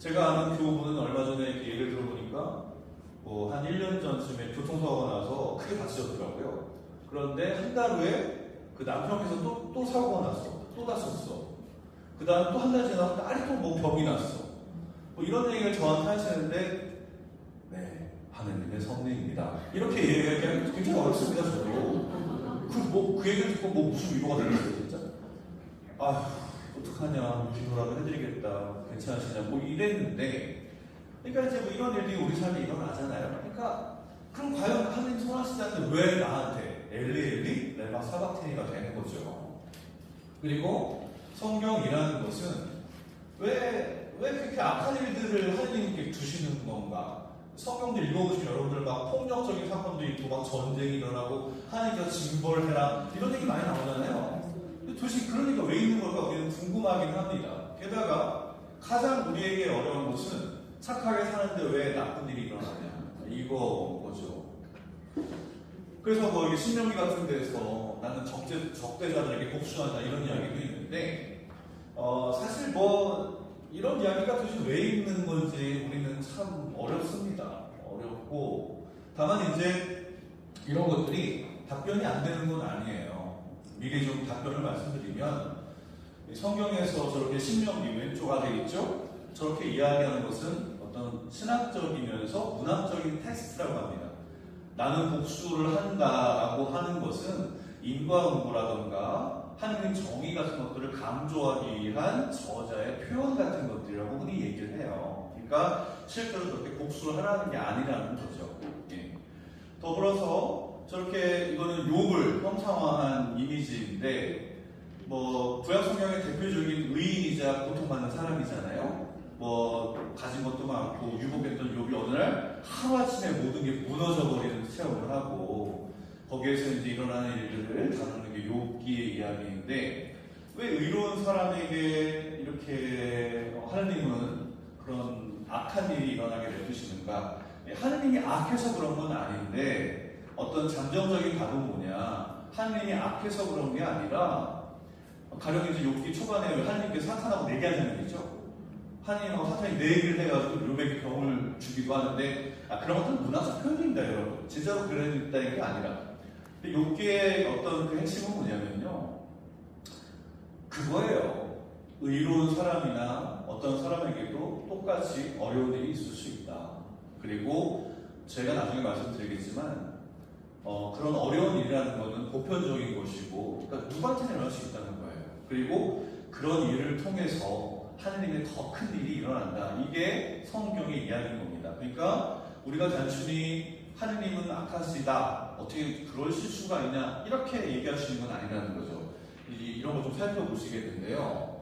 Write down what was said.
제가 아는 교우분은 얼마 전에 이렇게 얘기를 들어보니까 뭐 한 1년 전쯤에 교통사고가 나서 크게 다치셨더라고요. 그런데 한 달 후에 그 남편께서 또 사고가 났어. 또 다쳤어. 그 다음 또 한 달 지나서 딸이 또 뭐 병이 났어. 뭐 이런 얘기를 저한테 하시는데, 네, 하느님의 섭리입니다. 이렇게 얘기하기가 굉장히 어렵습니다, 저도. 그 얘기를 듣고 뭐 무슨 위로가 되겠어요, 진짜? 아휴, 어떡하냐, 기도라도 해드리겠다. 괜찮으시냐, 뭐 이랬는데, 그러니까 이제 뭐 이런 일들이 우리 삶에 일어나잖아요. 그러니까, 그럼 과연 하느님 선하시지 않는데 왜 나한테 엘리 레마 사박테니가 되는 거죠? 그리고 성경이라는 것은 왜 그렇게 악한 일들을 하느님께 두시는 건가? 성경도 읽어보시면 여러분들 막 폭력적인 사건도 있고 막 전쟁이 일어나고 하나님께서 징벌해라 이런 얘기 많이 나오잖아요. 근데 도대체 그런 얘기가 왜 있는 걸까 우리는 궁금하긴 합니다. 게다가 가장 우리에게 어려운 것은 착하게 사는데 왜 나쁜 일이 일어나냐 이거죠. 그래서 뭐 이게 신명기 같은 데서 나는 적대자들에게 복수한다 이런 이야기도 있는데 사실 뭐 이런 이야기가 도대체 왜 있는 건지 우리는 참 어렵습니다. 어렵고 다만 이제 이런 것들이 답변이 안 되는 건 아니에요. 미리 좀 답변을 말씀드리면 성경에서 저렇게 신명기 왼쪽 아래 있죠? 저렇게 이야기하는 것은 어떤 신학적이면서 문학적인 텍스트라고 합니다. 나는 복수를 한다라고 하는 것은 인과응보라던가 하느님 정의 같은 것들을 강조하기 위한 저자의 표현 같은 것들이라고 흔히 얘기를 해요. 그러니까 실제로 저렇게 복수를 하라는 게 아니라는 거죠. 예. 더불어서 저렇게 이거는 욕을 형상화한 이미지인데 뭐 구약 성경의 대표적인 의인이자 고통받는 사람이잖아요. 뭐 가진 것도 많고 유복했던 욥이 어느 날 하루아침에 모든 게 무너져버리는 체험을 하고 거기에서 이제 일어나는 일들을 다루는 게 욥기의 이야기인데 왜 의로운 사람에게 이렇게 하느님은 그런 악한 일이 일어나게 내두시는가? 하느님이 악해서 그런 건 아닌데 어떤 잠정적인 답은 뭐냐? 하느님이 악해서 그런 게 아니라 가령 이제 욥기 초반에 하느님께서 사탄하고 내기하는 얘기죠. 하느님하고 사탄이 내기를 해가지고 욥에게 병을 주기도 하는데 그런 것들은 문화적 표현입니다, 여러분. 진짜로 그랬다는 게 아니라. 욥기의 어떤 그 핵심은 뭐냐면요. 그거예요. 의로운 사람이나 어떤 사람에게도 똑같이 어려운 일이 있을 수 있다. 그리고 제가 나중에 말씀드리겠지만 그런 어려운 일이라는 것은 보편적인 것이고 그러니까 누구한테나 일어날 수 있다는 거예요. 그리고 그런 일을 통해서 하느님의 더 큰 일이 일어난다. 이게 성경의 이야기인 겁니다. 그러니까 우리가 단순히 하느님은 악하시다. 어떻게 그러실 수가 있냐. 이렇게 얘기하시는 건 아니라는 거죠. 이런 거 좀 살펴보시겠는데요.